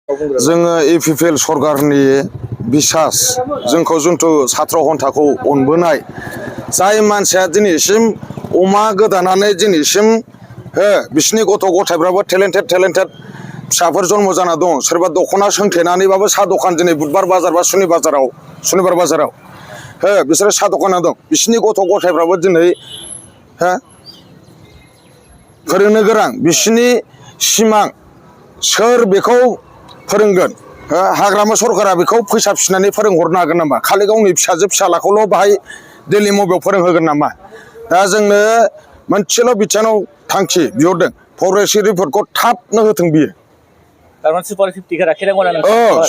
जोङो इपिपिएल सरकारनि बिसास जोंखौ जुन्थु सात्र घन्टाखौ अनबोनाय जाय मानसिया दिनैसिम अमा गोदानानै दिनैसिम बिसिनि गथ' गथायफ्राबो टेलेन्टेड फिसाफोर जन्म जाना दं सोरबा दख'ना सोंथेनानैबाबो साहा दखान दिनै बुधबार बाजार बा सुनिबार बाजाराव बिसोरो साहा दखाना दं बिसिनि गथ' गथायफ्राबो दिनै फोरोंनो गोनां बिसिनि सिमां सोर बेखौ फोरोंगोन हाग्रामा सरकारा बेखौ फैसा फिसिनानै फोरोंहरनो हागोन नामा खालि गावनि फिसाजो फिसालाखौल' बाहाय दैलि मबाइलाव फोरोंहोगोन नामा दा जोंनो मोनसेल' बिथानाव थांखि बिहरदों फरेस्ट रिपर्टखौ थाबनो होथों बियो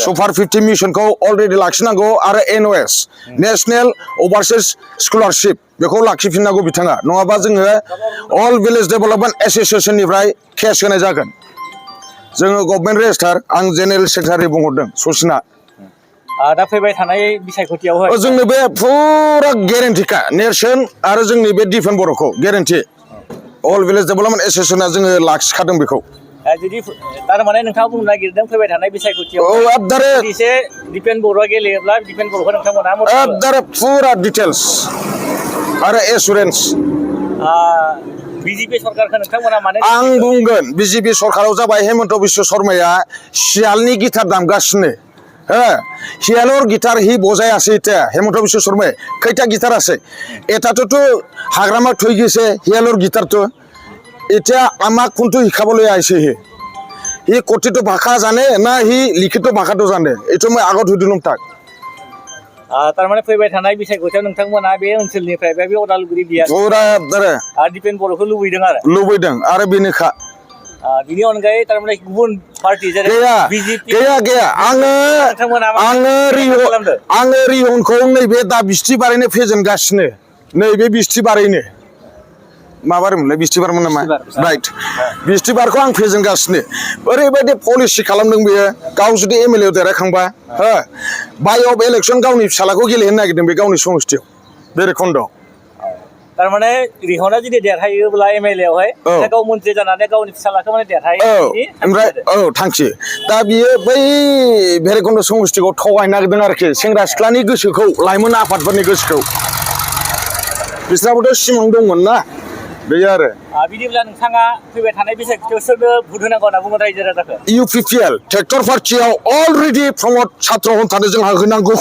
सुपार 50 मिशनखौ अलरेडि लाखिनांगौ आरो NOS नेशनेल अभारसिस स्कलारशिप बेखौ लाखिफिननांगौ बिथाङा नङाबा जोङो अल भिलेज डेभेलपमेन्ट एस'सिएशननिफ्राय केस होनाय जागोन जोङो गभर्नमेन्ट रेजिस्टार आं जेनेरेल सेक्रेटारि बुंहरदों ससिना दा फैबाय थानाय बिसायख'थियावहाय जोंनो बे फुरा गेरेन्टिखा नेरसोन आरो जोंनि बे डिफेन्स बर'खौ गेरेन्टि अल भिलेज डेभेलपमेन्ट एस'सिएशना जोङो लाखिखादों बेखौ जुदि थारमाने नोंथाङा बुंनो नागिरदों फैबाय थानाय बिसायख'थियाव एसे डिफेन्स बर'आ गेलेयोब्ला डिफेन्स बर'खौ नोंथांमोना फुरा डिटेल्स आरो एसुरेन्स बिजेपि सरकारखौ नोंथांमोना माने आं बुंगोन बिजेपि सरकाराव जाबाय हेमन्त बिश्व शर्माया सियालनि गिटार दामगासिनो हियालर गिटार हि बजायासै इटा हेमन्त बिश्व शर्माया खैटा गिटार আছে এটাতো হাগ্রামা থৈ গেছে হিয়ালর গিটারটো এটা আমাক কোনটো শিকাবলৈ আইছে হি কটিটো ভাষা জানে না হি লিখিত ভাষাটো জানে এইটো মই আগত সুধিলম তাক तारमाने फैबाय थानाय बिसायख'थियाव नोंथांमोना बे ओनसोलनिफ्राय बे उदालगुरि बिया फुरा डिफेन्स बर'खौ लुबैदों आरो बेनोखा बिनि अनगायै तारमाने गुबुन पार्टी जेरै बिजेपि गैया आङो रिहनखौ नैबे दा बिस्थिबारैनो फेजेनगासिनो नैबे बिस्थिबारैनो माबारमोनलाय बिस्थिबारमोन नामा राइट बिस्थिबारखौ आं फेजेनगासिनो ओरैबायदि पलिसि खालामदों बेयो गाव जुदि MLA देरहाखांबा बाय अफ इलेक्सन गावनि फिसालाखौ गेलेहोनो नागिरदों बे गावनि समस्थियाव बेरेखन्दआव तारमाने रिहना जुदि देरहायोब्ला MLA आवहाय गाव मन्थ्रि जानानै गावनि फिसालाखौ माने देरहायो ओमफ्राय थांखि दा बियो बै बेरेखन्द समस्थिखौ थगायनो नागिरदों आरोखि सेंग्रा सिख्लानि गोसोखौ लाइमोन आफादफोरनि गोसोखौ बिसोराबोथ' सिमां दंमोन ना बेयो आरो बिदिब्ला नोंथाङा फैबाय थानाय बिसायख'थियाव सोरनो भट होनांगौ होनना बुङो रायजो राजाखौ UPPL ट्रेक्टर पार्टियाव अलरेडि प्रमद सात्र घन्टानो जोंहा होनांगौ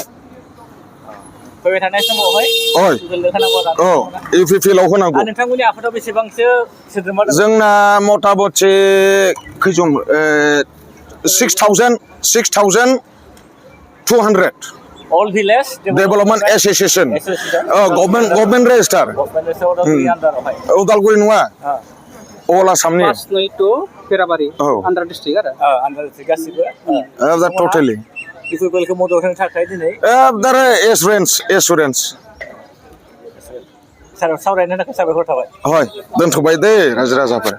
फैबाय थानाय समावहाय UPPL आव होनांगौ नोंथांमोननि आफादाव बेसेबांसो सोद्रोमा दं जोंना मथा मथि खैजन 6,200 All Village Development Association Government Register Udalguri नङा All Assamनि Under district गासिबो totally इपिपिएलखौ मदद होनो थाखाय दिनै assurance सावरायनो थाखाय साबायखर थाबाय दोनथ'बाय दे रायजो राजाफोर